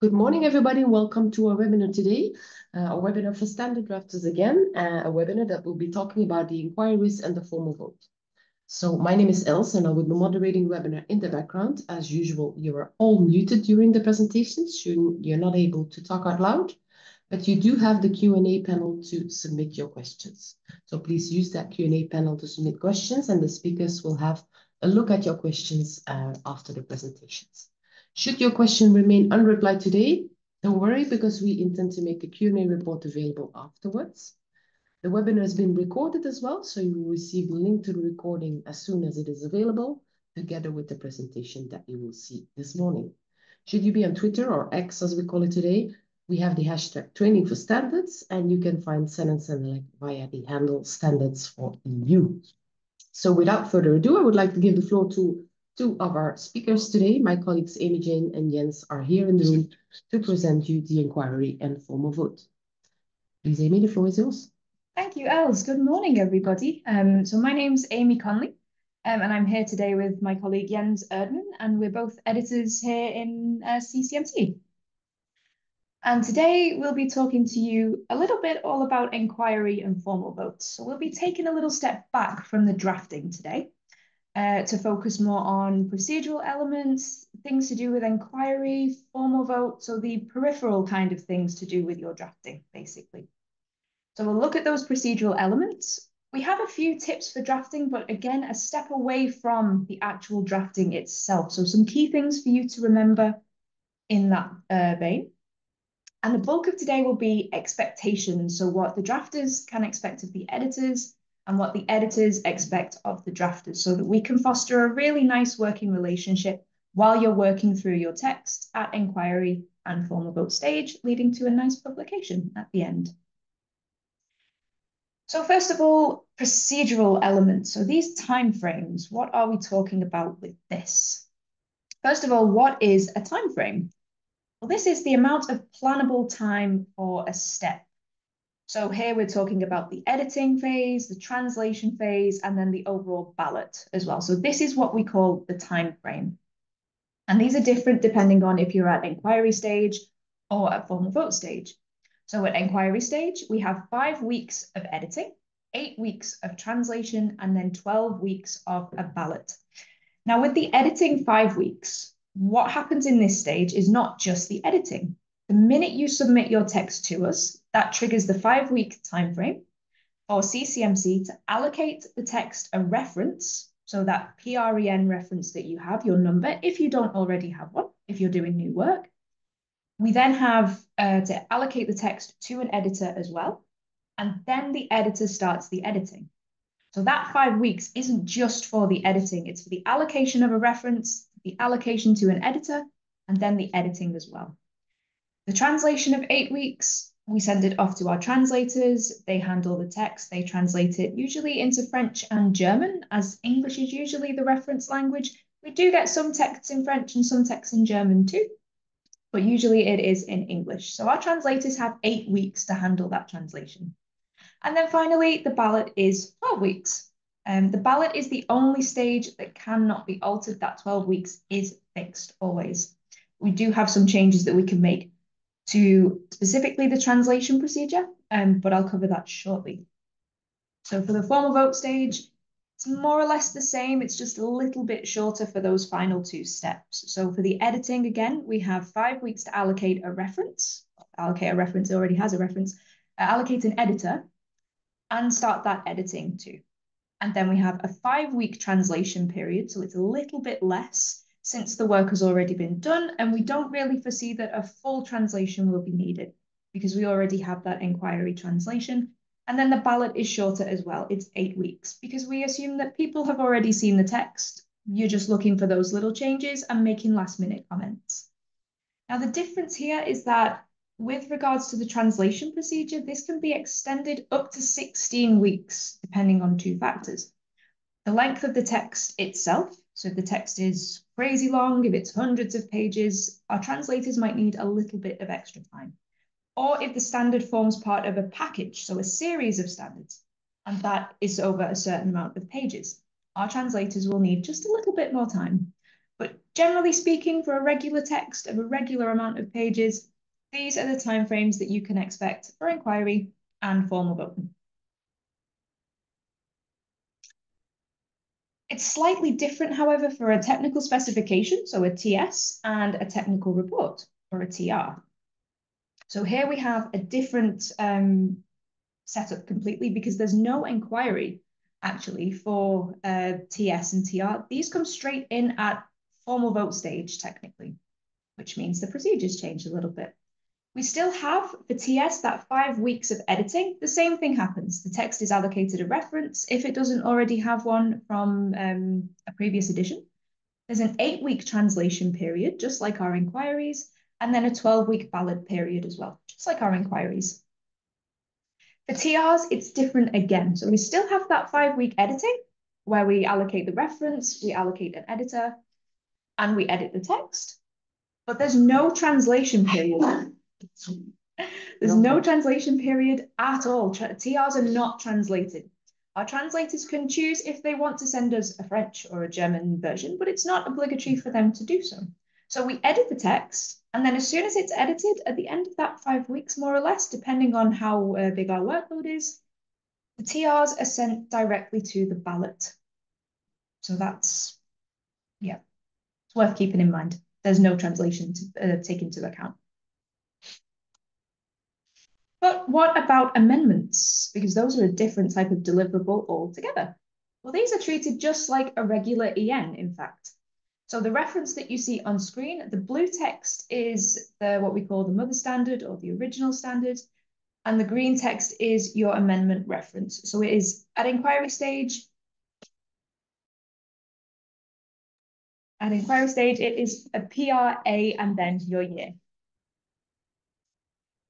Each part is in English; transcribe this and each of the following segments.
Good morning, everybody. Welcome to our webinar today, a webinar for standard drafters again, a webinar that will be talking about the inquiries and the formal vote. So my name is Els, and I will be moderating the webinar in the background. As usual, you are all muted during the presentation, so you're not able to talk out loud, but you do have the Q&A panel to submit your questions. So please use that Q&A panel to submit questions, and the speakers will have a look at your questions after the presentations. Should your question remain unreplied today, don't worry, because we intend to make a Q&A report available afterwards. The webinar has been recorded as well, so you will receive a link to the recording as soon as it is available, together with the presentation that you will see this morning. Should you be on Twitter, or X as we call it today, we have the hashtag Training for Standards, and you can find CENELEC via the handle Standards for EU. So without further ado, I would like to give the floor to two of our speakers today. My colleagues Amy, Jayne, and Jens are here in the room to present you the inquiry and formal vote. Please, Amy, the floor is yours. Thank you, Els. Good morning, everybody. So my name's Amy Conley, and I'm here today with my colleague Jens Erdmann, and we're both editors here in CCMC. And today we'll be talking to you a little bit all about inquiry and formal votes. So we'll be taking a little step back from the drafting today to focus more on procedural elements, things to do with inquiry, formal vote, so the peripheral kind of things to do with your drafting, basically. So we'll look at those procedural elements. We have a few tips for drafting, but again, a step away from the actual drafting itself. So some key things for you to remember in that vein. And the bulk of today will be expectations. So what the drafters can expect of the editors and what the editors expect of the drafters, so that we can foster a really nice working relationship while you're working through your text at inquiry and formal vote stage, leading to a nice publication at the end. So first of all, procedural elements. So these timeframes, what are we talking about with this? First of all, what is a timeframe? Well, this is the amount of plannable time for a step. So here we're talking about the editing phase, the translation phase, and then the overall ballot as well. So this is what we call the timeframe. And these are different depending on if you're at inquiry stage or at formal vote stage. So at inquiry stage, we have 5 weeks of editing, 8 weeks of translation, and then 12 weeks of a ballot. Now with the editing 5 weeks, what happens in this stage is not just the editing. The minute you submit your text to us, that triggers the 5-week timeframe for CCMC to allocate the text a reference, so that PREN reference that you have, your number, if you don't already have one, if you're doing new work. We then have to allocate the text to an editor as well, and then the editor starts the editing. So that 5 weeks isn't just for the editing, it's for the allocation of a reference, the allocation to an editor, and then the editing as well. The translation of 8 weeks, we send it off to our translators, they handle the text, they translate it usually into French and German, as English is usually the reference language. We do get some texts in French and some texts in German too, but usually it is in English. So our translators have 8 weeks to handle that translation. And then finally, the ballot is 12 weeks. The ballot is the only stage that cannot be altered. That 12 weeks is fixed always. We do have some changes that we can make to specifically the translation procedure, but I'll cover that shortly. So for the formal vote stage, it's more or less the same. It's just a little bit shorter for those final 2 steps. So for the editing, again, we have 5 weeks to allocate a reference. Allocate a reference, it already has a reference. Allocate an editor and start that editing too. And then we have a 5-week translation period. So it's a little bit less since the work has already been done. And we don't really foresee that a full translation will be needed because we already have that inquiry translation. And then the ballot is shorter as well. It's 8 weeks because we assume that people have already seen the text. You're just looking for those little changes and making last-minute comments. Now, the difference here is that with regards to the translation procedure, this can be extended up to 16 weeks, depending on 2 factors. The length of the text itself. So if the text is crazy long, if it's hundreds of pages, our translators might need a little bit of extra time. Or if the standard forms part of a package, so a series of standards. and that is over a certain amount of pages. Our translators will need just a little bit more time. But generally speaking, for a regular text of a regular amount of pages, these are the timeframes that you can expect for inquiry and formal voting. It's slightly different, however, for a technical specification, so a TS, and a technical report, or a TR. So here we have a different setup completely because there's no inquiry actually for TS and TR. These come straight in at formal vote stage technically, which means the procedures change a little bit. We still have for TS that 5 weeks of editing. The same thing happens. The text is allocated a reference if it doesn't already have one from a previous edition. There's an 8-week translation period, just like our inquiries, and then a 12-week ballot period as well, just like our inquiries. For TRs, it's different again. So we still have that 5-week editing where we allocate the reference, we allocate an editor, and we edit the text. But there's no translation period. There's no translation period at all. TRs are not translated. Our translators can choose if they want to send us a French or a German version, but it's not obligatory for them to do so. So we edit the text, and then as soon as it's edited, at the end of that 5 weeks, more or less, depending on how big our workload is, the TRs are sent directly to the ballot. So that's, yeah, it's worth keeping in mind. There's no translation to take into account. But what about amendments? Because those are a different type of deliverable altogether. Well, these are treated just like a regular EN, in fact. So the reference that you see on screen, the blue text is what we call the mother standard or the original standard, and the green text is your amendment reference. So it is at inquiry stage. At inquiry stage, it is a PRA and then your year.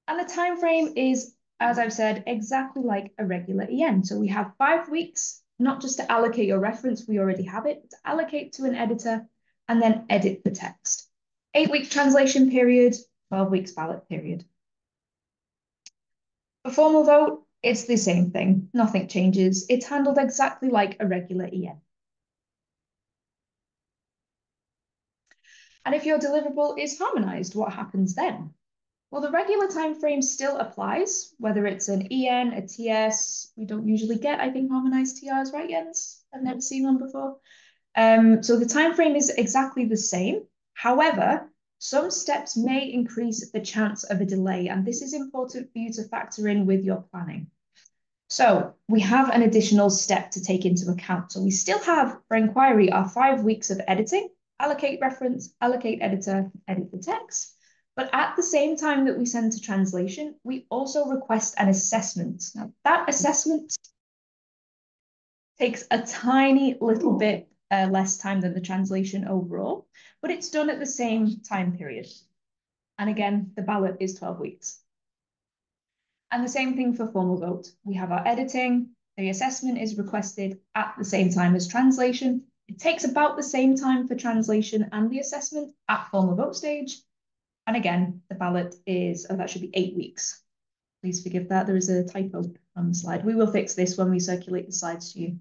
And the time frame is, as I've said, exactly like a regular EN. So we have 5 weeks, not just to allocate your reference, we already have it, but to allocate to an editor and then edit the text. 8-week translation period, 12 weeks ballot period. For formal vote, it's the same thing. Nothing changes. It's handled exactly like a regular EN. And if your deliverable is harmonized, what happens then? Well, the regular time frame still applies, whether it's an EN, a TS. We don't usually get, I think, harmonized TRs, right, Jens? I've never seen one before. So the time frame is exactly the same. However, some steps may increase the chance of a delay, and this is important for you to factor in with your planning. So we have an additional step to take into account. So we still have, for inquiry, our 5 weeks of editing, allocate reference, allocate editor, edit the text. But at the same time that we send to translation, we also request an assessment. Now, that assessment takes a tiny little bit less time than the translation overall, but it's done at the same time period. And again, the ballot is 12 weeks. And the same thing for formal vote. We have our editing, the assessment is requested at the same time as translation. It takes about the same time for translation and the assessment at formal vote stage. And again, the ballot is, that should be 8 weeks. Please forgive that, there is a typo on the slide. We will fix this when we circulate the slides to you.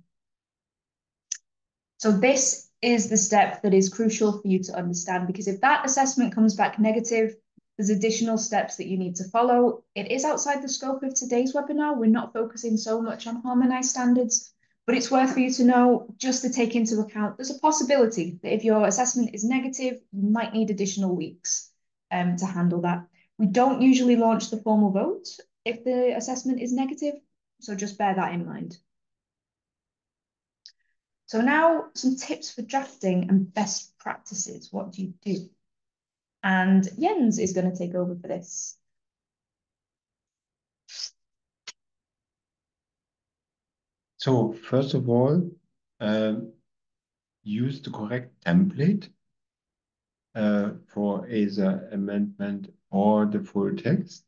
So this is the step that is crucial for you to understand, because if that assessment comes back negative, there's additional steps that you need to follow. It is outside the scope of today's webinar. We're not focusing so much on harmonized standards, but it's worth for you to know, just to take into account, there's a possibility that if your assessment is negative, you might need additional weeks to handle that. We don't usually launch the formal vote if the assessment is negative, so just bear that in mind. So now some tips for drafting and best practices. What do you do? And Jens is going to take over for this. So first of all, use the correct template for either amendment or the full text.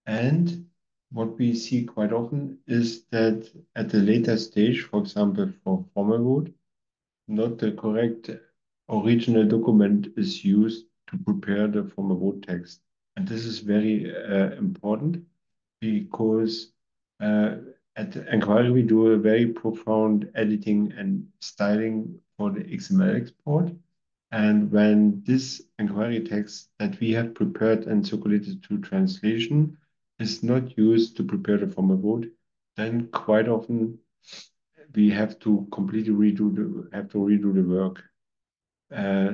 And what we see quite often is that at a later stage, for example, for formal vote, not the correct original document is used to prepare the formal vote text. And this is very important because at Enquiry, we do a very profound editing and styling for the XML export. And when this Enquiry text that we have prepared and circulated to translation is not used to prepare the formal vote, then quite often we have to completely redo the work.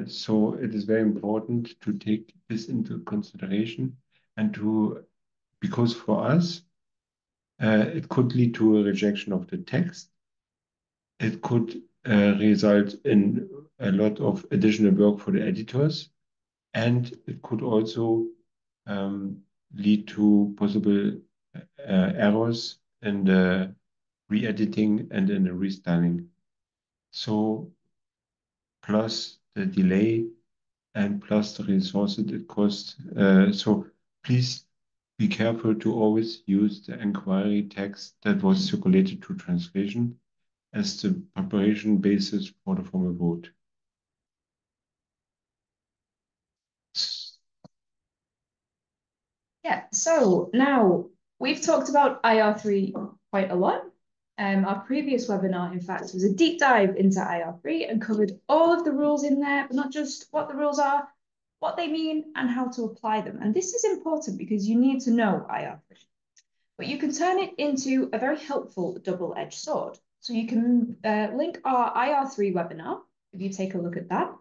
So it is very important to take this into consideration and because for us, it could lead to a rejection of the text. It could result in a lot of additional work for the editors, and it could also lead to possible errors in the re-editing and in the restyling. So plus the delay and plus the resources it costs. So please be careful to always use the Enquiry text that was circulated to translation as the preparation basis for the formal vote. Yeah, so now we've talked about IR3 quite a lot. Our previous webinar, in fact, was a deep dive into IR3 and covered all of the rules in there, but not just what the rules are, what they mean, and how to apply them. And this is important because you need to know IR3. But you can turn it into a very helpful double-edged sword. So you can link our IR3 webinar, if you take a look at that.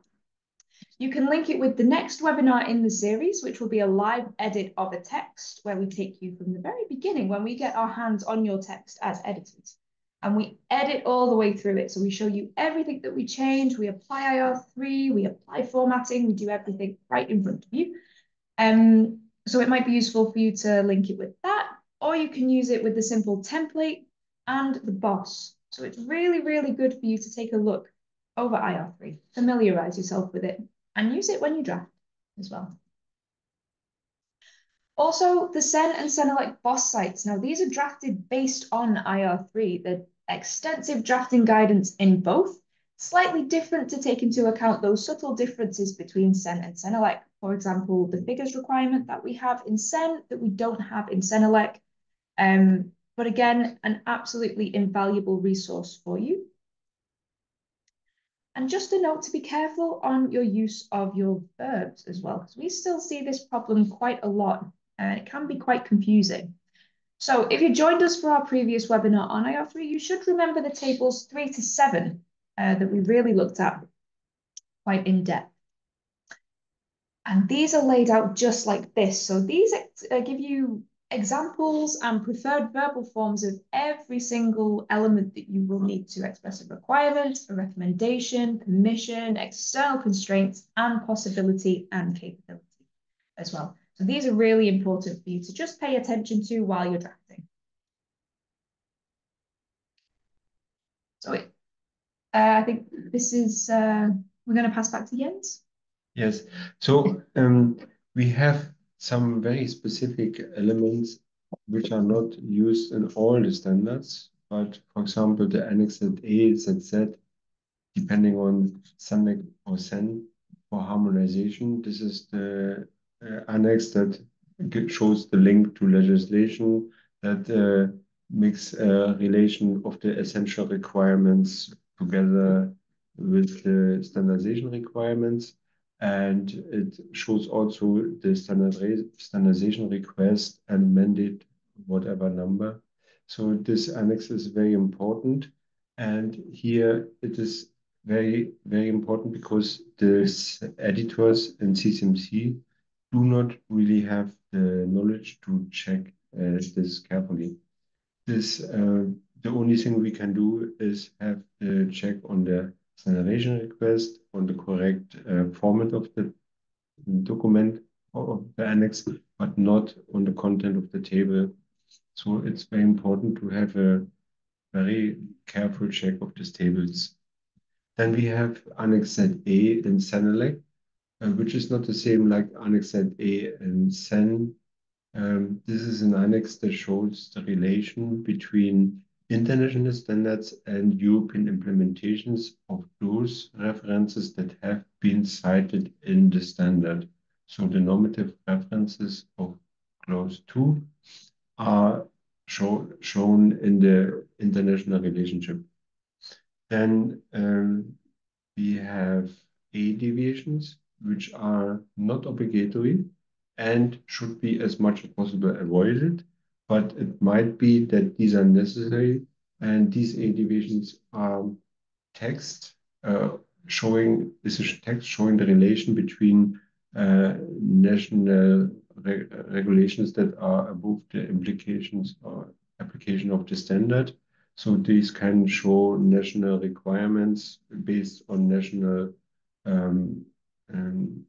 You can link it with the next webinar in the series, which will be a live edit of a text where we take you from the very beginning when we get our hands on your text as editors. And we edit all the way through it. So we show you everything that we change. We apply IR3, we apply formatting, we do everything right in front of you. So it might be useful for you to link it with that, or you can use it with the simple template and the boss. So it's really, really good for you to take a look over IR3, familiarize yourself with it, and use it when you draft as well. Also, the CEN and CENELEC boss sites. Now, these are drafted based on IR3. The extensive drafting guidance in both, slightly different to take into account those subtle differences between CEN and CENELEC. For example, the figures requirement that we have in CEN that we don't have in CENELEC. But again, an absolutely invaluable resource for you. And just a note to be careful on your use of your verbs as well, because we still see this problem quite a lot, and it can be quite confusing. So if you joined us for our previous webinar on IR3, you should remember the tables 3 to 7 that we really looked at quite in depth. And these are laid out just like this. So these give you examples and preferred verbal forms of every single element that you will need to express a requirement, a recommendation, permission, external constraints, and possibility and capability as well. So these are really important for you to just pay attention to while you're drafting. So I think this is, we're going to pass back to Jens. Yes, so we have some very specific elements which are not used in all the standards, but for example, the Annex ZA, ZZ, depending on CENELEC or CEN for harmonization. This is the annex that shows the link to legislation that makes a relation of the essential requirements together with the standardization requirements. And it shows also the standardization request and mandate, whatever number. So this annex is very important. And here it is very, very important because the editors in CCMC do not really have the knowledge to check this carefully. The only thing we can do is have the check on the standardization request, on the correct format of the document or the annex, but not on the content of the table. So it's very important to have a very careful check of these tables. Then we have Annex ZA in CENELEC, which is not the same like Annex ZA in CEN. This is an annex that shows the relation between international standards and European implementations of those references that have been cited in the standard. So the normative references of clause 2 are shown in the international relationship. Then we have A deviations, which are not obligatory and should be as much as possible avoided, but it might be that these are necessary, and these A deviations are text showing text showing the relation between national regulations that are above the implications or application of the standard. So these can show national requirements based on national um, um,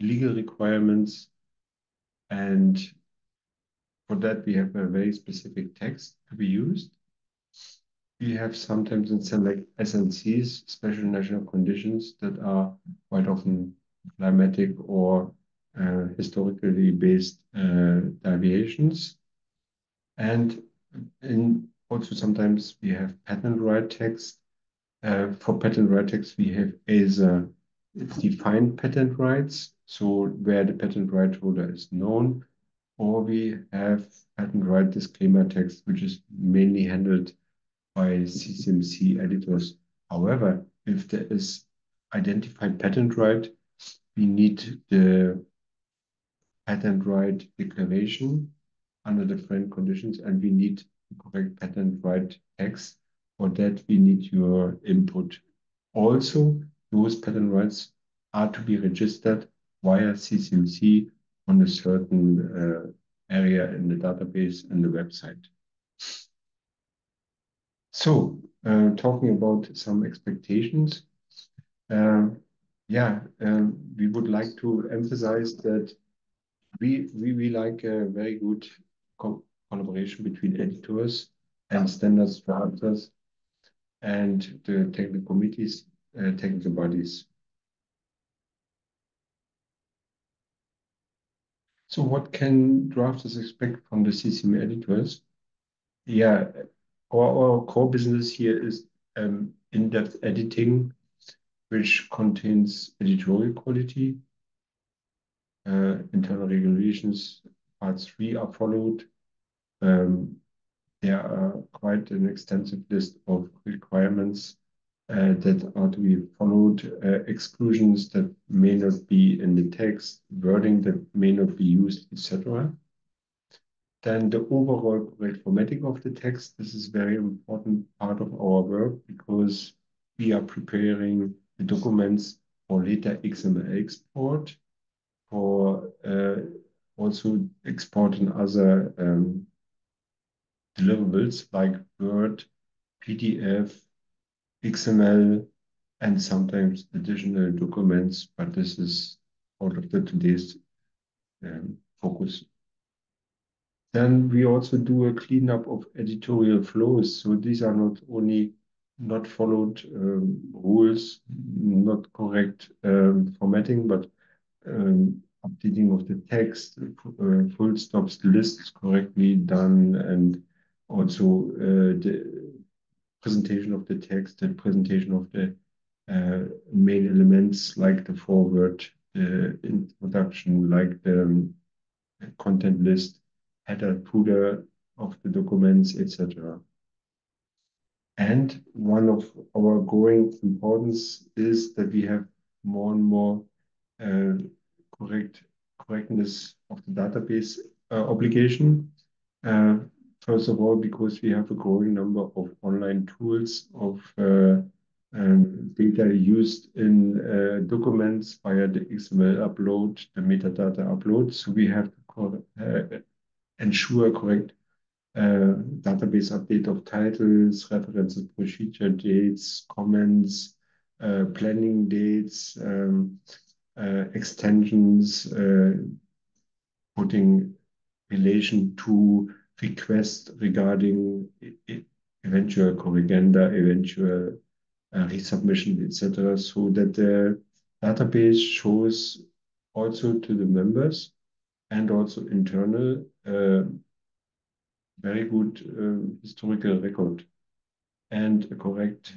legal requirements, and for that we have a very specific text to be used. We have sometimes in CENELEC SNCs, special national conditions, that are quite often climatic or historically based deviations. And also sometimes we have patent right text. For patent right text, we have either defined patent rights, so where the patent right holder is known, or we have patent right disclaimer text, which is mainly handled by CCMC editors. However, if there is identified patent right, we need the patent right declaration under the different conditions, and we need the correct patent right text. For that, we need your input. Also, those patent rights are to be registered via CCMC on a certain area in the database and the website. So, talking about some expectations, we would like to emphasize that we like a very good collaboration between editors and standards drafters and the technical committees, technical bodies. So what can drafters expect from the CCM editors? Yeah, our core business here is in-depth editing, which contains editorial quality. Internal regulations, part 3 are followed. There are quite an extensive list of requirements that are to be followed, exclusions that may not be in the text, wording that may not be used, etc. Then the overall correct formatting of the text. This is a very important part of our work because we are preparing the documents for later XML export, for also exporting other deliverables like Word, PDF, XML, and sometimes additional documents, but this is out of today's focus. Then we also do a cleanup of editorial flows. So these are not only not followed rules, not correct formatting, but updating of the text, full stops, lists correctly done, and also the presentation of the text, the presentation of the main elements like the foreword, the introduction, like the content list, header, footer of the documents, etc. And one of our growing importance is that we have more and more uh, correctness of the database obligation. Uh, First of all, because we have a growing number of online tools of data used in documents via the XML upload, the metadata upload. So we have to ensure correct database update of titles, references, procedure dates, comments, planning dates, extensions, putting relation to request regarding eventual corrigenda, eventual resubmission, etc., so that the database shows also to the members and also internal very good historical record and a correct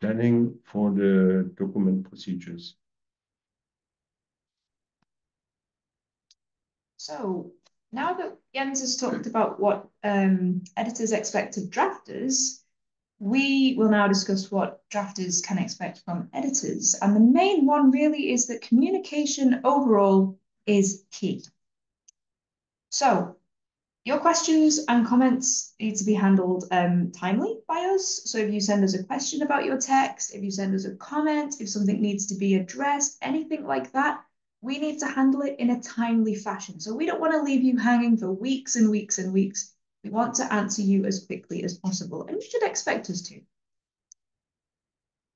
planning for the document procedures. So now that Jens has talked about what editors expect of drafters, we will now discuss what drafters can expect from editors. And the main one really is that communication overall is key. So your questions and comments need to be handled timely by us. So if you send us a question about your text, if you send us a comment, if something needs to be addressed, anything like that, we need to handle it in a timely fashion. So we don't want to leave you hanging for weeks and weeks and weeks. We want to answer you as quickly as possible, and you should expect us to.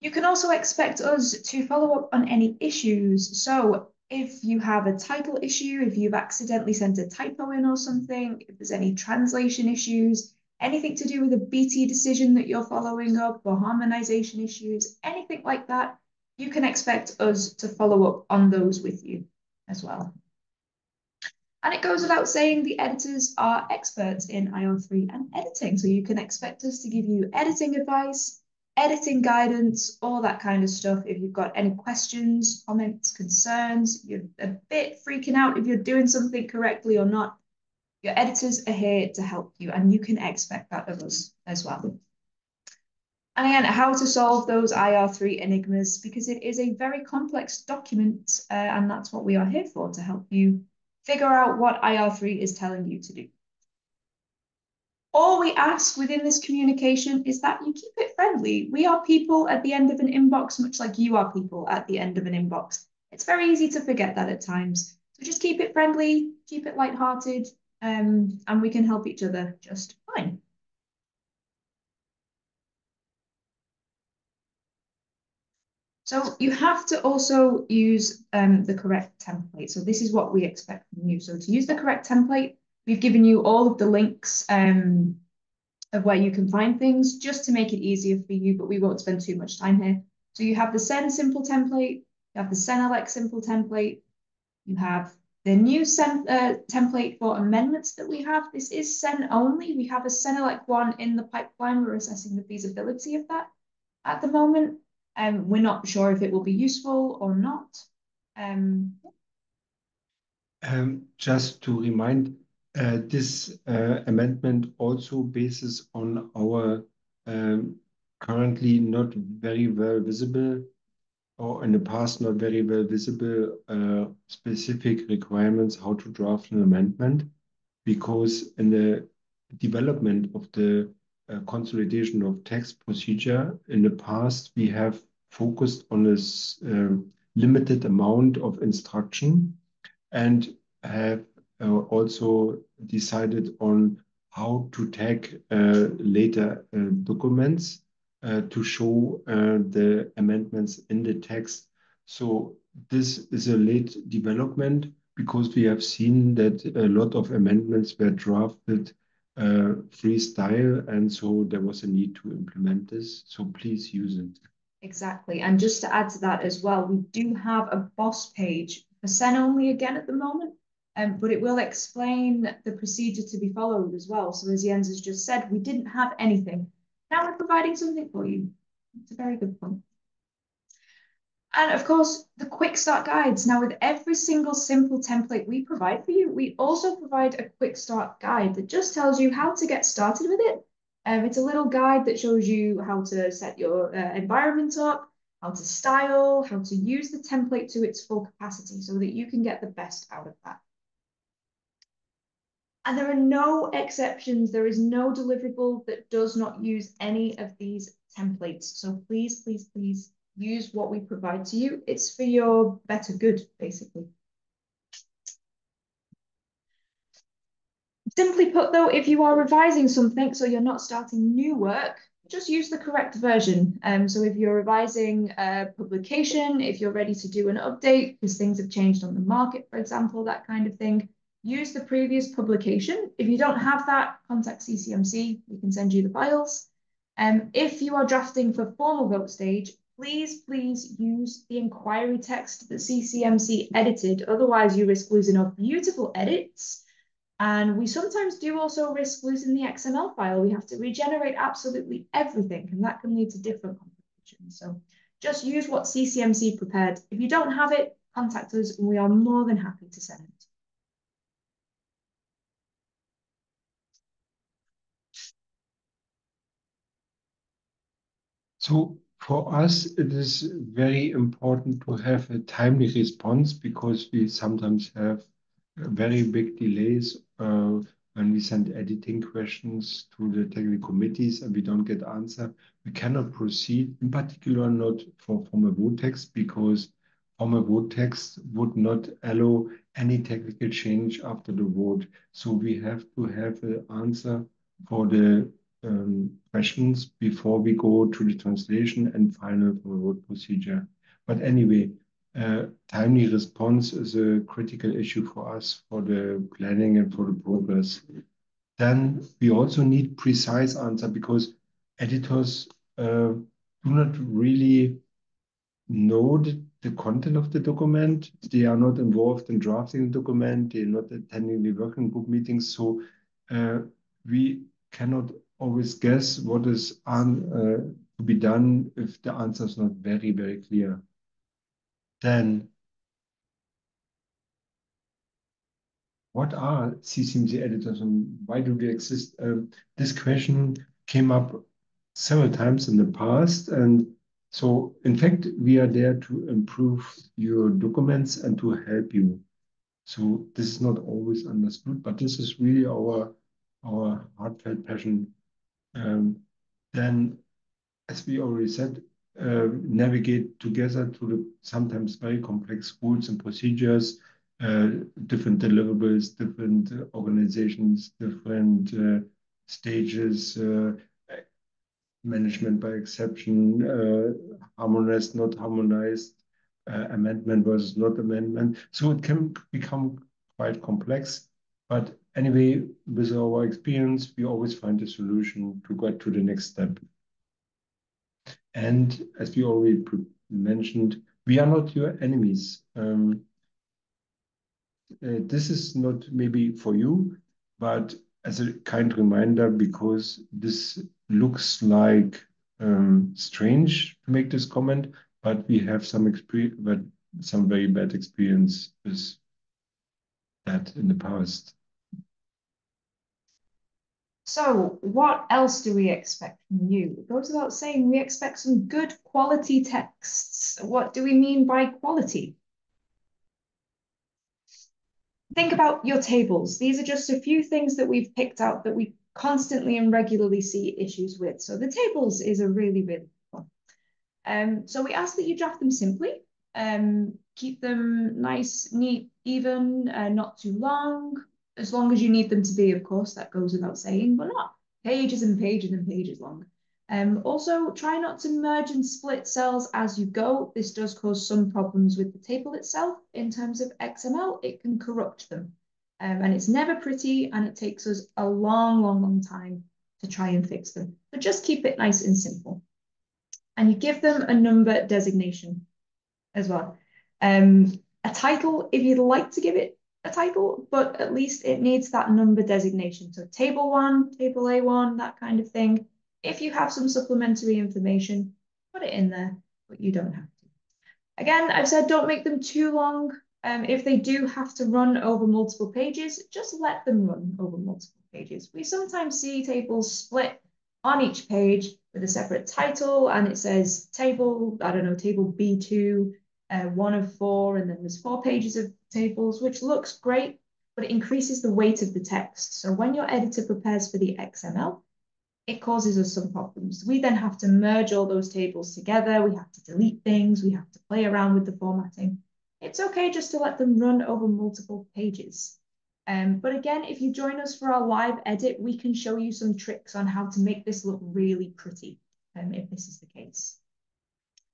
You can also expect us to follow up on any issues. So if you have a title issue, if you've accidentally sent a typo in or something, if there's any translation issues, anything to do with a BT decision that you're following up or harmonization issues, anything like that, you can expect us to follow up on those with you as well. And it goes without saying, the editors are experts in IR3 and editing. So you can expect us to give you editing advice, editing guidance, all that kind of stuff. If you've got any questions, comments, concerns, you're a bit freaking out if you're doing something correctly or not, your editors are here to help you, and you can expect that of us as well. And again, how to solve those IR3 enigmas, because it is a very complex document, and that's what we are here for, to help you figure out what IR3 is telling you to do. All we ask within this communication is that you keep it friendly. We are people at the end of an inbox, much like you are people at the end of an inbox. It's very easy to forget that at times. So just keep it friendly, keep it lighthearted, and we can help each other just fine. So you have to also use the correct template. So this is what we expect from you. So to use the correct template, we've given you all of the links of where you can find things just to make it easier for you, but we won't spend too much time here. So you have the CEN simple template, you have the CENELEC simple template, you have the new CEN template for amendments that we have. This is CEN only. We have a CENELEC one in the pipeline. We're assessing the feasibility of that at the moment. We're not sure if it will be useful or not. Just to remind, this amendment also bases on our currently not very well visible, or in the past not very well visible, specific requirements how to draft an amendment, because in the development of the consolidation of text procedure in the past, we have focused on this limited amount of instruction, and have also decided on how to tag later documents to show the amendments in the text. So this is a late development, because we have seen that a lot of amendments were drafted freestyle, and so there was a need to implement this. So please use it. Exactly. And just to add to that as well, we do have a boss page for CEN only again at the moment, but it will explain the procedure to be followed as well. So as Jens has just said, we didn't have anything. Now we're providing something for you. It's a very good point. And of course, the quick start guides. Now, with every single simple template we provide for you, we also provide a quick start guide that just tells you how to get started with it. It's a little guide that shows you how to set your environment up, how to style, how to use the template to its full capacity so that you can get the best out of that. And there are no exceptions. There is no deliverable that does not use any of these templates. So please, please, please use what we provide to you. It's for your better good, basically. Simply put, though, if you are revising something, so you're not starting new work, just use the correct version. So if you're revising a publication, if you're ready to do an update because things have changed on the market, for example, that kind of thing, use the previous publication. If you don't have that, contact CCMC. We can send you the files. If you are drafting for formal vote stage, please, please use the inquiry text that CCMC edited. Otherwise, you risk losing our beautiful edits. And we sometimes do also risk losing the XML file. We have to regenerate absolutely everything, and that can lead to different complications. So just use what CCMC prepared. If you don't have it, contact us, and we are more than happy to send it. So for us, it is very important to have a timely response because we sometimes have very big delays when we send editing questions to the technical committees and we don't get answer. We cannot proceed, in particular not for formal vote text because formal vote text would not allow any technical change after the vote. So we have to have an answer for the questions before we go to the translation and final vote procedure. But anyway, timely response is a critical issue for us for the planning and for the progress. Then we also need precise answer because editors do not really know the content of the document. They are not involved in drafting the document. They're not attending the working group meetings. So we cannot always guess what is to be done if the answer is not very, very clear. Then, what are CCMC editors and why do they exist? This question came up several times in the past. And so, in fact, we are there to improve your documents and to help you. So this is not always understood, but this is really our heartfelt passion. Then, as we already said, navigate together through the sometimes very complex rules and procedures, different deliverables, different organizations, different stages, management by exception, harmonized, not harmonized, amendment versus not amendment. So it can become quite complex. But anyway, with our experience, we always find a solution to get to the next step. And as we already mentioned, we are not your enemies. This is not maybe for you, but as a kind reminder, because this looks like strange to make this comment, but we have some experience, but some very bad experience with that in the past. So what else do we expect from you? It goes without saying, we expect some good quality texts. What do we mean by quality? Think about your tables. These are just a few things that we've picked out that we constantly and regularly see issues with. So the tables is a really, really good one. So we ask that you draft them simply. Keep them nice, neat, even, not too long as you need them to be, of course, that goes without saying, but not pages and pages and pages long. Also, try not to merge and split cells as you go. This does cause some problems with the table itself. In terms of XML, it can corrupt them. And it's never pretty, and it takes us a long, long, long time to try and fix them. But just keep it nice and simple. And you give them a number designation as well. A title, if you'd like to give it a title, but at least it needs that number designation. So table 1, table A1, that kind of thing. If you have some supplementary information, put it in there, but you don't have to. Again, I've said don't make them too long. If they do have to run over multiple pages, just let them run over multiple pages. We sometimes see tables split on each page with a separate title, and it says table, I don't know, table B2, 1 of 4, and then there's 4 pages of tables, which looks great, but it increases the weight of the text. So when your editor prepares for the XML, it causes us some problems. We then have to merge all those tables together. We have to delete things. We have to play around with the formatting. It's okay just to let them run over multiple pages. But again, if you join us for our live edit, we can show you some tricks on how to make this look really pretty, if this is the case.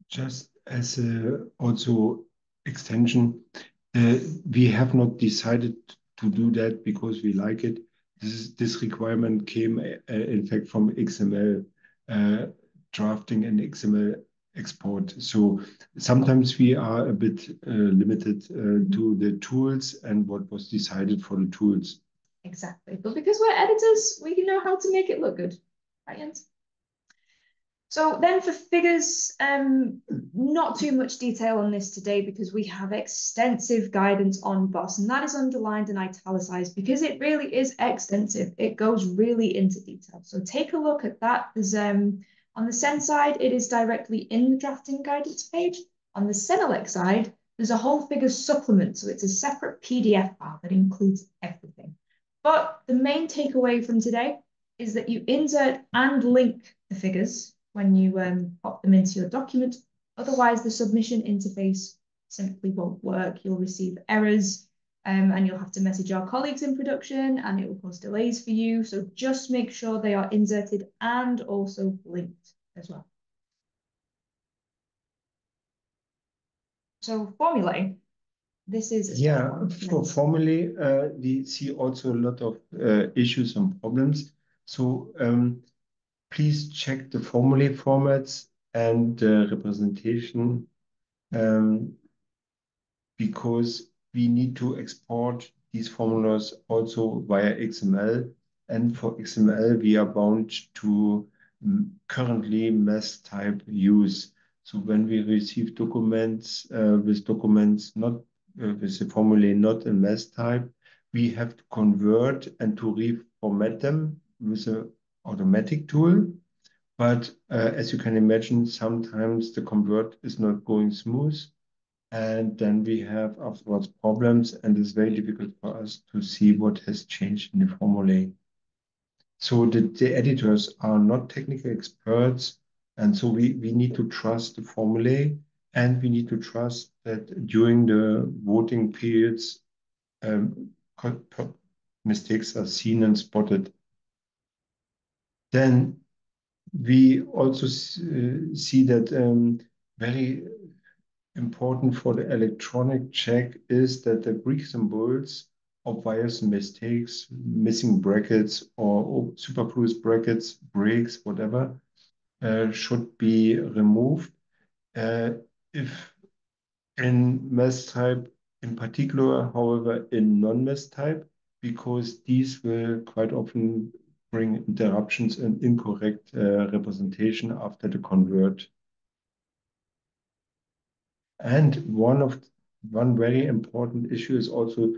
Just as a also extension, we have not decided to do that because we like it. This requirement came, in fact, from XML drafting and XML export. So sometimes we are a bit limited to the tools and what was decided for the tools. Exactly. But because we're editors, we know how to make it look good. Right, Jens? So then for figures, not too much detail on this today because we have extensive guidance on BOSS, and that is underlined and italicized because it really is extensive. It goes really into detail. So take a look at that. There's On the CEN side, it is directly in the drafting guidance page. On the CENELEC side, there's a whole figures supplement, so it's a separate PDF file that includes everything. But the main takeaway from today is that you insert and link the figures when you pop them into your document. Otherwise, the submission interface simply won't work. You'll receive errors, and you'll have to message our colleagues in production, and it will cause delays for you. So just make sure they are inserted and also linked as well. So formulae, this is for formulae, we see also a lot of issues and problems. So please check the formulae formats and representation, because we need to export these formulas also via XML. And for XML, we are bound to currently mass type use. So when we receive documents with documents not with the formulae not in mass type, we have to convert and to reformat them with an automatic tool. But as you can imagine, sometimes the convert is not going smooth. And then we have afterwards problems, and it's very difficult for us to see what has changed in the formulae. So the editors are not technical experts, and so we need to trust the formulae, and we need to trust that during the voting periods, mistakes are seen and spotted. Then we also see that very important for the electronic check is that the Greek symbols of various mistakes, missing brackets or superfluous brackets, breaks, whatever, should be removed. If in mass type in particular, however, in non-mass type, because these will quite often bring interruptions and incorrect representation after the convert. And one very important issue is also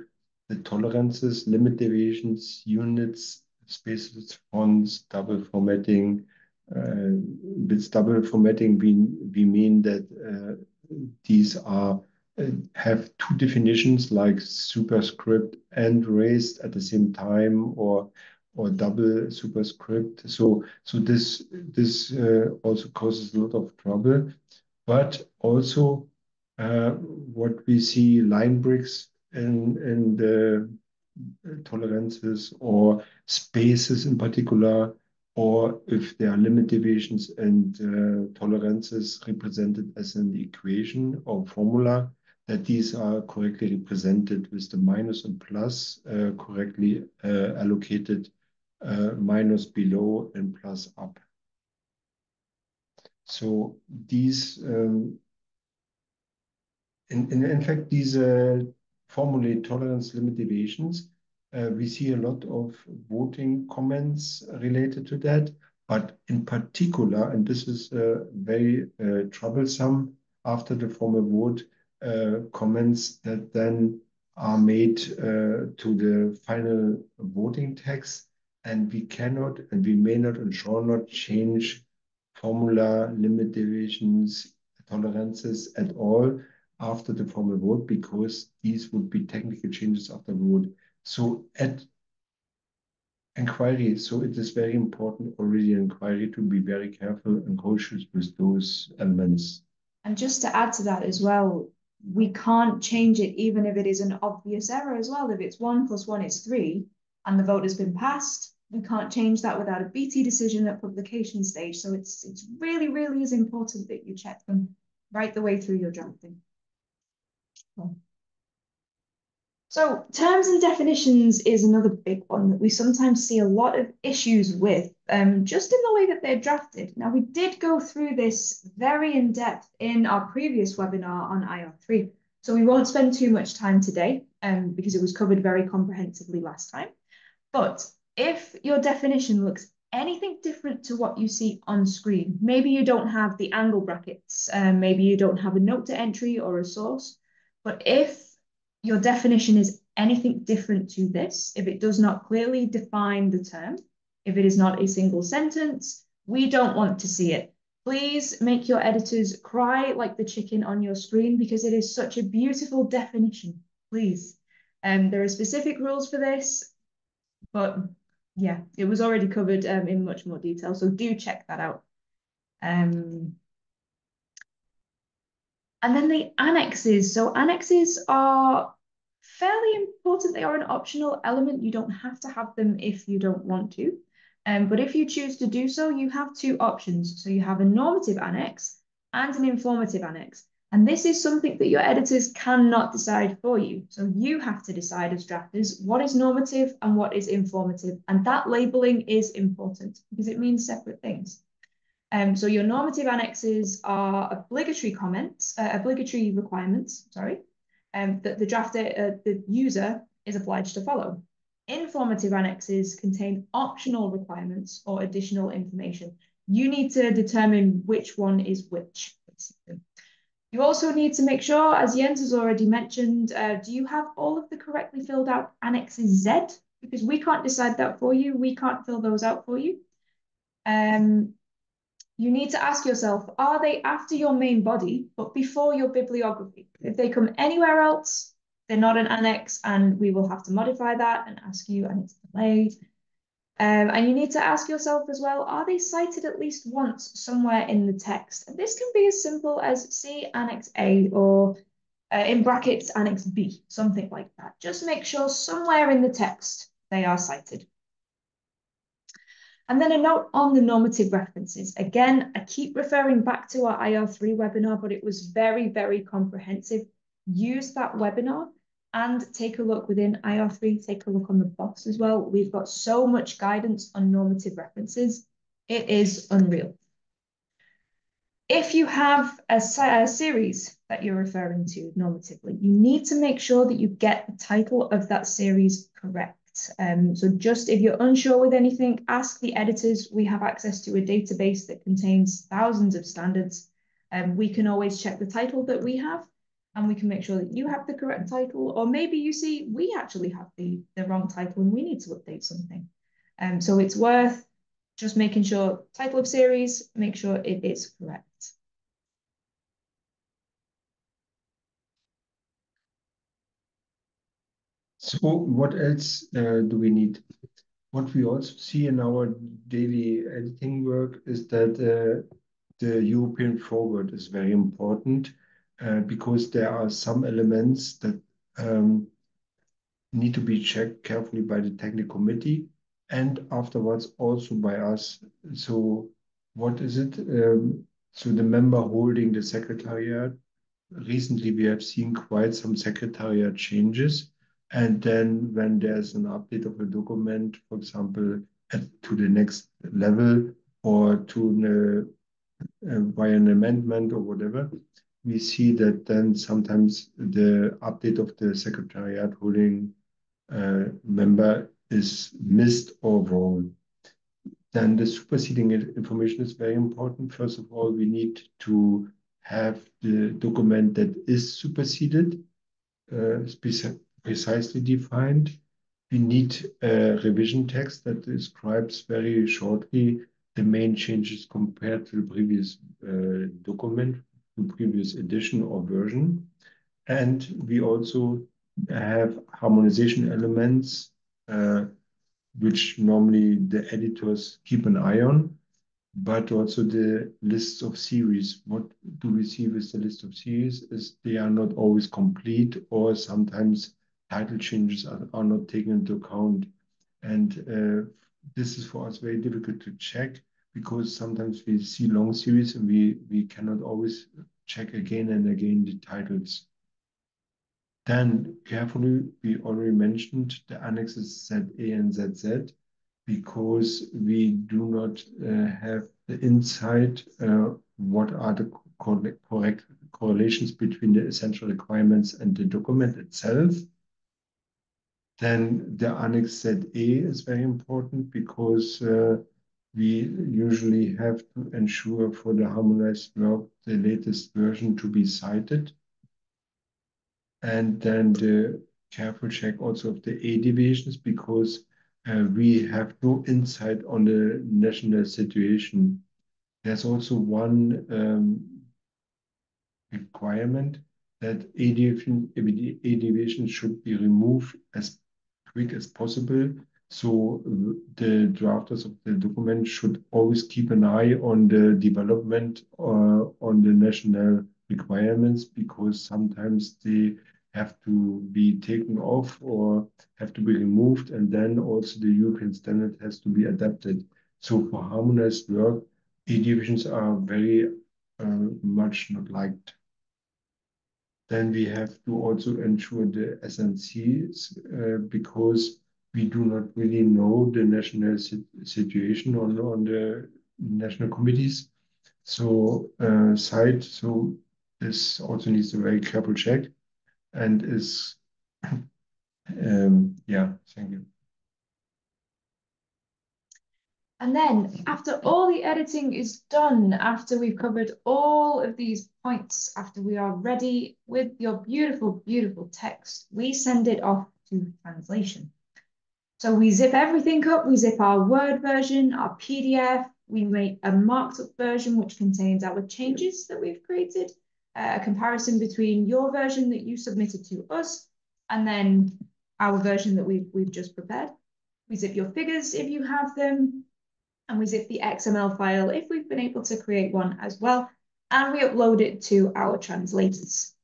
the tolerances, limit deviations, units, spaces, fonts, double formatting. With double formatting, we mean that these are have two definitions like superscript and raised at the same time, or double superscript. So this also causes a lot of trouble, but also what we see line breaks in the tolerances or spaces in particular, or if there are limit deviations and tolerances represented as an equation or formula, that these are correctly represented with the minus and plus correctly allocated, minus below and plus up. So these in fact, these formulae tolerance limit deviations, we see a lot of voting comments related to that, but in particular, and this is very troublesome after the formal vote, comments that then are made to the final voting text, and we cannot, and we may not and shall not change formula limit deviations tolerances at all after the formal vote, because these would be technical changes after vote. So at inquiry, so it is very important already in inquiry to be very careful and cautious with those elements. And just to add to that as well, we can't change it even if it is an obvious error as well. If it's 1 + 1 is 3 and the vote has been passed, we can't change that without a BT decision at publication stage. So it's really, really is important that you check them right the way through your drafting. So terms and definitions is another big one that we sometimes see a lot of issues with, just in the way that they're drafted. Now, we did go through this very in depth in our previous webinar on IR3, so we won't spend too much time today, because it was covered very comprehensively last time. But if your definition looks anything different to what you see on screen, maybe you don't have the angle brackets, maybe you don't have a note to entry or a source, but if your definition is anything different to this, if it does not clearly define the term, if it is not a single sentence, We don't want to see it. Please make your editors cry like the chicken on your screen because it is such a beautiful definition. Please. There are specific rules for this, but yeah, it was already covered in much more detail, so do check that out. And then the annexes. So annexes are fairly important. They are an optional element. You don't have to have them if you don't want to. But if you choose to do so, you have two options. So you have a normative annex and an informative annex. And this is something that your editors cannot decide for you. So you have to decide as drafters what is normative and what is informative. And that labeling is important because it means separate things. So your normative annexes are obligatory requirements, that the drafter, the user is obliged to follow. Informative annexes contain optional requirements or additional information. You need to determine which one is which, basically. You also need to make sure, as Jens has already mentioned, do you have all of the correctly filled out annexes Z? Because we can't decide that for you. We can't fill those out for you. You need to ask yourself, are they after your main body, but before your bibliography? If they come anywhere else, they're not an annex, and we will have to modify that and ask you, and it's delayed. And you need to ask yourself as well, are they cited at least once somewhere in the text? And this can be as simple as see Annex A or in brackets Annex B, something like that. Just make sure somewhere in the text they are cited. And then a note on the normative references. Again, I keep referring back to our IR3 webinar, but it was very, very comprehensive. Use that webinar and take a look within IR3, take a look on the box as well. We've got so much guidance on normative references. It is unreal. If you have a series that you're referring to normatively, you need to make sure that you get the title of that series correct. So just if you're unsure with anything, ask the editors. We have access to a database that contains thousands of standards. We can always check the title that we have, and we can make sure that you have the correct title, or maybe you see we actually have the wrong title and we need to update something. So it's worth just making sure title of series, make sure it is correct. So what else do we need? What we also see in our daily editing work is that the European forward is very important because there are some elements that need to be checked carefully by the technical committee and afterwards also by us. So what is it? So the member holding the secretariat, recently we have seen quite some secretariat changes. And then when there's an update of a document, for example, to the next level or to by an amendment or whatever, we see that then sometimes the update of the secretariat holding member is missed or wrong. Then the superseding information is very important. First of all, we need to have the document that is superseded, precisely defined. We need a revision text that describes very shortly the main changes compared to the previous document, the previous edition or version. And we also have harmonization elements, which normally the editors keep an eye on, but also the lists of series. What do we see with the list of series is they are not always complete, or sometimes title changes are not taken into account. And this is for us very difficult to check because sometimes we see long series and we cannot always check again and again the titles. Then carefully, we already mentioned the annexes ZA and ZZ because we do not have the insight what are the correct correlations between the essential requirements and the document itself. Then the Annex ZA is very important because we usually have to ensure for the harmonized work the latest version to be cited. And then the careful check also of the A deviations because we have no insight on the national situation. There's also one requirement that a deviation should be removed as quick as possible. So the drafters of the document should always keep an eye on the development on the national requirements, because sometimes they have to be taken off or have to be removed, and then also the European standard has to be adapted. So for harmonized work, A-deviations are very much not liked. Then we have to also ensure the SNCs because we do not really know the national situation on the national committees. So so this also needs a very careful check and is yeah, thank you. And then after all the editing is done, after we've covered all of these points, after we are ready with your beautiful, beautiful text, we send it off to translation. So we zip everything up, we zip our Word version, our PDF, we make a marked up version which contains our changes that we've created, a comparison between your version that you submitted to us, and then our version that we've just prepared. We zip your figures if you have them, and we zip the XML file if we've been able to create one as well, and we upload it to our translators.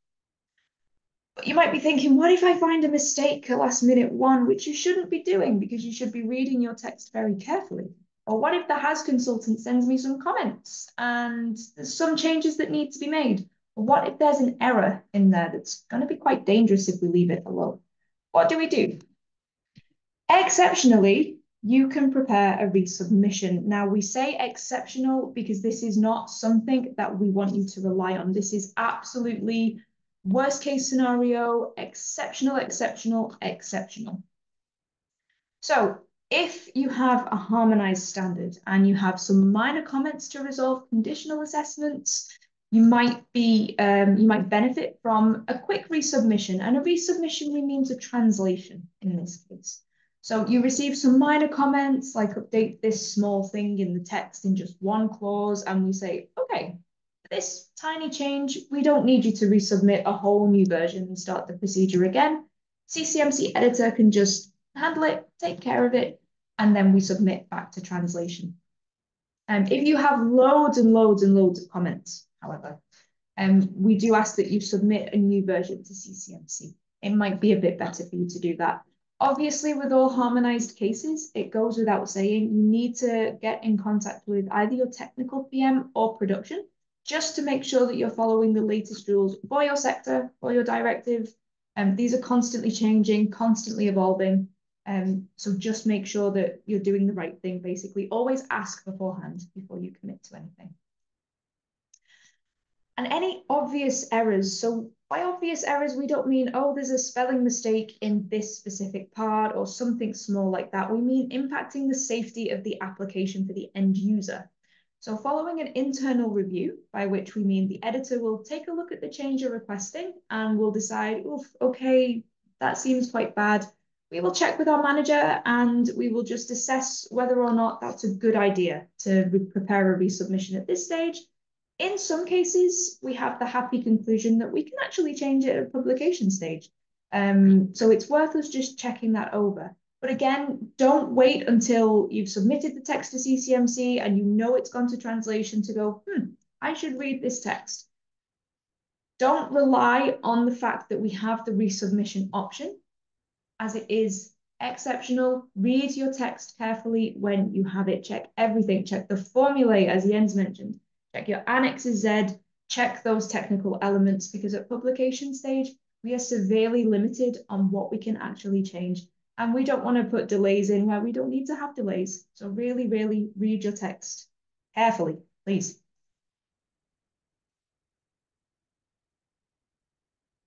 But you might be thinking, what if I find a mistake at last minute one, which you shouldn't be doing because you should be reading your text very carefully? Or what if the HAS consultant sends me some comments and there's some changes that need to be made? Or what if there's an error in there that's going to be quite dangerous if we leave it alone? What do we do? Exceptionally, you can prepare a resubmission. Now, we say exceptional because this is not something that we want you to rely on. This is absolutely worst case scenario, exceptional, exceptional, exceptional. So if you have a harmonized standard and you have some minor comments to resolve conditional assessments, you might benefit from a quick resubmission. And a resubmission means a translation in this case. So you receive some minor comments, like update this small thing in the text in just one clause, and we say, okay, this tiny change, we don't need you to resubmit a whole new version and start the procedure again. CCMC editor can just handle it, take care of it, and then we submit back to translation. If you have loads and loads and loads of comments, however, we do ask that you submit a new version to CCMC. It might be a bit better for you to do that. Obviously, with all harmonized cases, it goes without saying, you need to get in contact with either your technical PM or production, just to make sure that you're following the latest rules for your sector, for your directive. These are constantly changing, constantly evolving. So just make sure that you're doing the right thing, basically. Always ask beforehand before you commit to anything. And any obvious errors. So by obvious errors, we don't mean, oh, there's a spelling mistake in this specific part or something small like that. We mean impacting the safety of the application for the end user. So following an internal review, by which we mean the editor will take a look at the change you're requesting and will decide, oof, okay, that seems quite bad. We will check with our manager and we will just assess whether or not that's a good idea to prepare a resubmission at this stage. In some cases, we have the happy conclusion that we can actually change it at a publication stage. So it's worth us just checking that over. But again, don't wait until you've submitted the text to CCMC and you know it's gone to translation to go, I should read this text. Don't rely on the fact that we have the resubmission option, as it is exceptional. Read your text carefully when you have it. Check everything. Check the formulae, as Jens mentioned. Check your annexes Z, check those technical elements, because at publication stage, we are severely limited on what we can actually change. And we don't want to put delays in where we don't need to have delays. So really, really read your text carefully, please.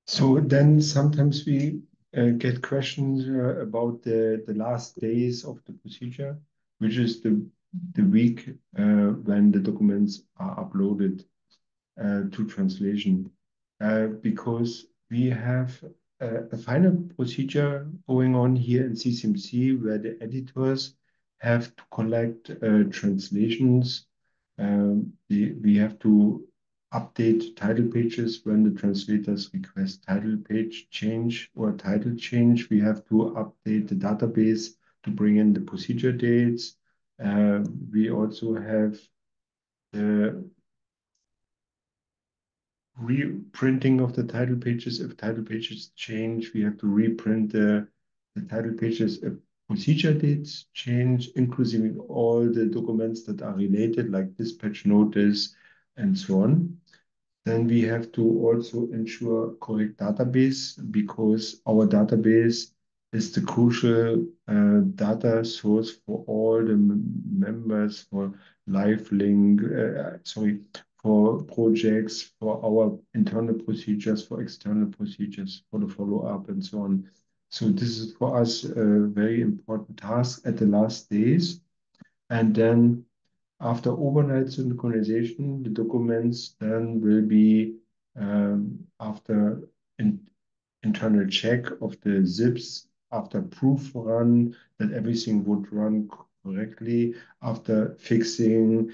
So then sometimes we get questions about the last days of the procedure, which is the week when the documents are uploaded to translation, because we have a final procedure going on here in CCMC where the editors have to collect translations. We have to update title pages when the translators request title page change or title change. We have to update the database to bring in the procedure dates. We also have the reprinting of the title pages. If title pages change, we have to reprint the title pages. If procedure dates change, including all the documents that are related, like dispatch notice and so on. Then we have to also ensure correct database because our database is the crucial data source for all the members for live link, for projects, for our internal procedures, for external procedures, for the follow-up and so on. So this is for us a very important task at the last days. And then after overnight synchronization, the documents then will be after internal check of the zips, after proof run that everything would run correctly, after fixing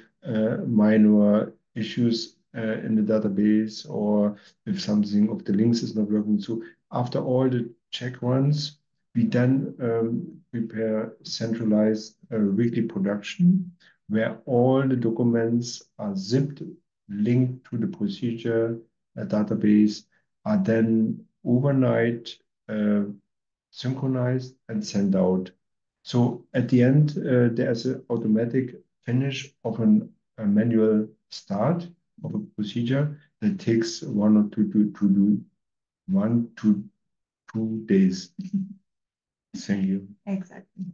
minor issues in the database, or if something of the links is not working. So after all the check runs, we then prepare centralized weekly production where all the documents are zipped, linked to the procedure database, are then overnight synchronized and sent out. So at the end, there's an automatic finish of a manual start of a procedure that takes 1 to 2 days. Thank you. Exactly.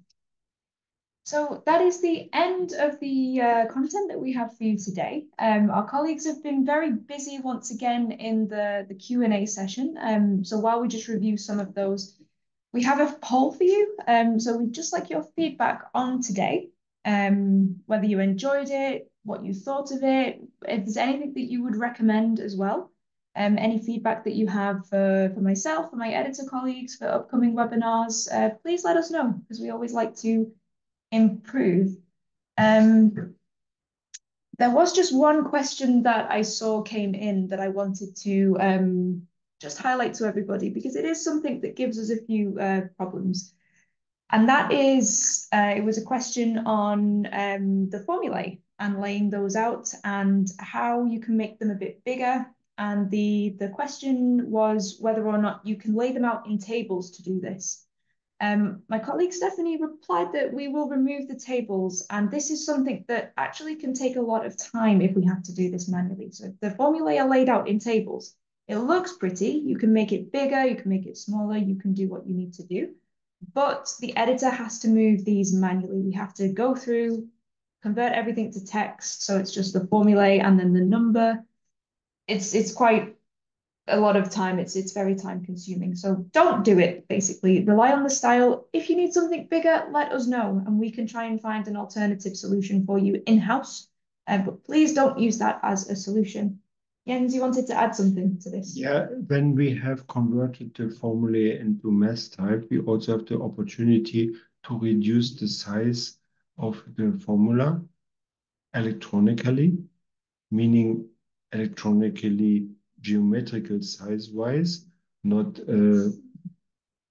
So that is the end of the content that we have for you today. Our colleagues have been very busy once again in the Q&A session. So while we just review some of those, we have a poll for you. So we'd just like your feedback on today, whether you enjoyed it, what you thought of it, if there's anything that you would recommend as well. Any feedback that you have for myself, for my editor colleagues, for upcoming webinars, please let us know because we always like to improve. There was just one question that I saw came in that I wanted to just highlight to everybody because it is something that gives us a few problems. And that is, it was a question on the formulae and laying those out and how you can make them a bit bigger. And the question was whether or not you can lay them out in tables to do this. My colleague Stephanie replied that we will remove the tables, and this is something that actually can take a lot of time if we have to do this manually. So if the formulae are laid out in tables, it looks pretty. You can make it bigger, you can make it smaller, you can do what you need to do. But the editor has to move these manually. We have to go through, convert everything to text. So it's just the formulae and then the number. It's quite a lot of time. It's very time consuming. So don't do it, basically. Rely on the style. If you need something bigger, let us know and we can try and find an alternative solution for you in-house. But please don't use that as a solution. Jens, you wanted to add something to this? Yeah, when we have converted the formulae into mass type, we also have the opportunity to reduce the size of the formula electronically, meaning electronically geometrical size-wise, not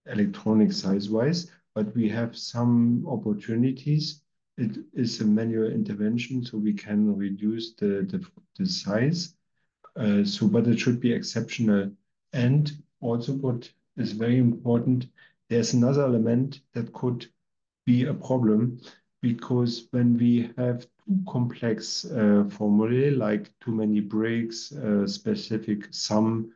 electronic size-wise, but we have some opportunities. It is a manual intervention, so we can reduce the size. But it should be exceptional. And also what is very important, there's another element that could be a problem because when we have too complex formulae, like too many breaks, specific sum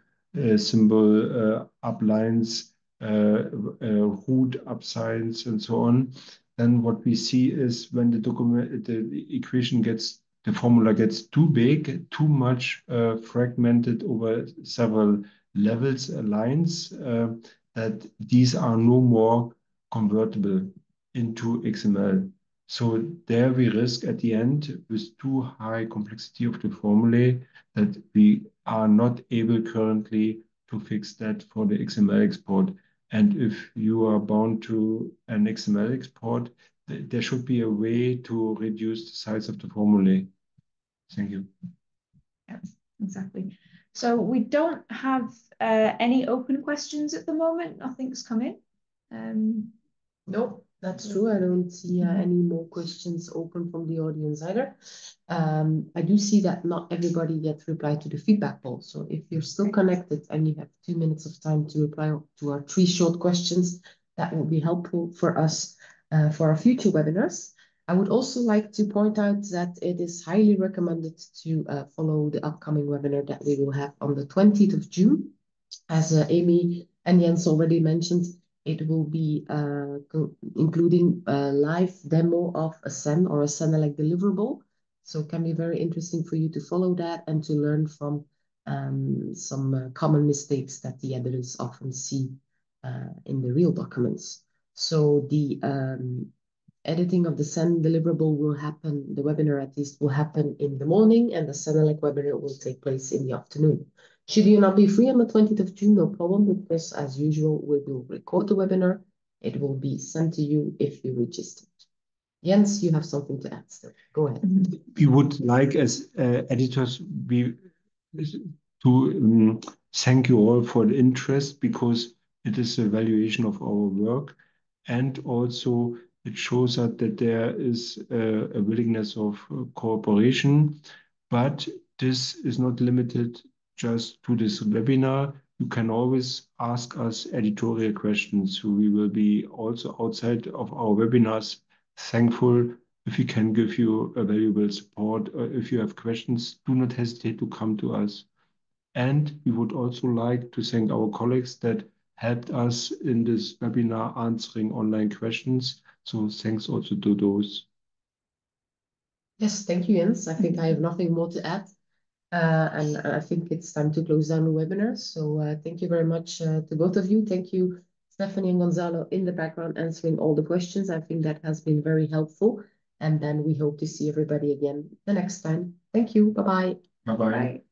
symbol uplines, root upsigns, and so on, then what we see is when the equation the formula gets too big, too much fragmented over several levels, lines, that these are no more convertible into XML. So there we risk at the end with too high complexity of the formulae that we are not able currently to fix that for the XML export. And if you are bound to an XML export, there should be a way to reduce the size of the formulae. Thank you. Yeah, exactly. So we don't have any open questions at the moment. Nothing's come in. No, that's true. I don't see any more questions open from the audience either. I do see that not everybody yet replied to the feedback poll. So if you're still connected and you have 2 minutes of time to reply to our 3 short questions, that will be helpful for us for our future webinars. I would also like to point out that it is highly recommended to follow the upcoming webinar that we will have on the 20th of June. As Amy and Jens already mentioned, it will be including a live demo of a CEN or a CENELEC deliverable. So it can be very interesting for you to follow that and to learn from some common mistakes that the editors often see in the real documents. So the editing of the CEN deliverable will happen, the webinar at least will happen in the morning, and the CENELEC webinar will take place in the afternoon. Should you not be free on the 20th of June, no problem, because as usual, we will record the webinar. It will be sent to you if you register. Jens, you have something to add still. Go ahead. We would like, as editors, to thank you all for the interest, because it is a valuation of our work, and also it shows us that there is a willingness of cooperation. But this is not limited just to this webinar. You can always ask us editorial questions. So we will be also outside of our webinars thankful if we can give you a valuable support. If you have questions, do not hesitate to come to us. And we would also like to thank our colleagues that helped us in this webinar answering online questions. So thanks also to those. Yes, thank you, Jens. I think I have nothing more to add. And I think it's time to close down the webinar. So thank you very much to both of you. Thank you, Stephanie and Gonzalo, in the background answering all the questions. I think that has been very helpful. And then we hope to see everybody again the next time. Thank you. Bye-bye. Bye-bye. Bye.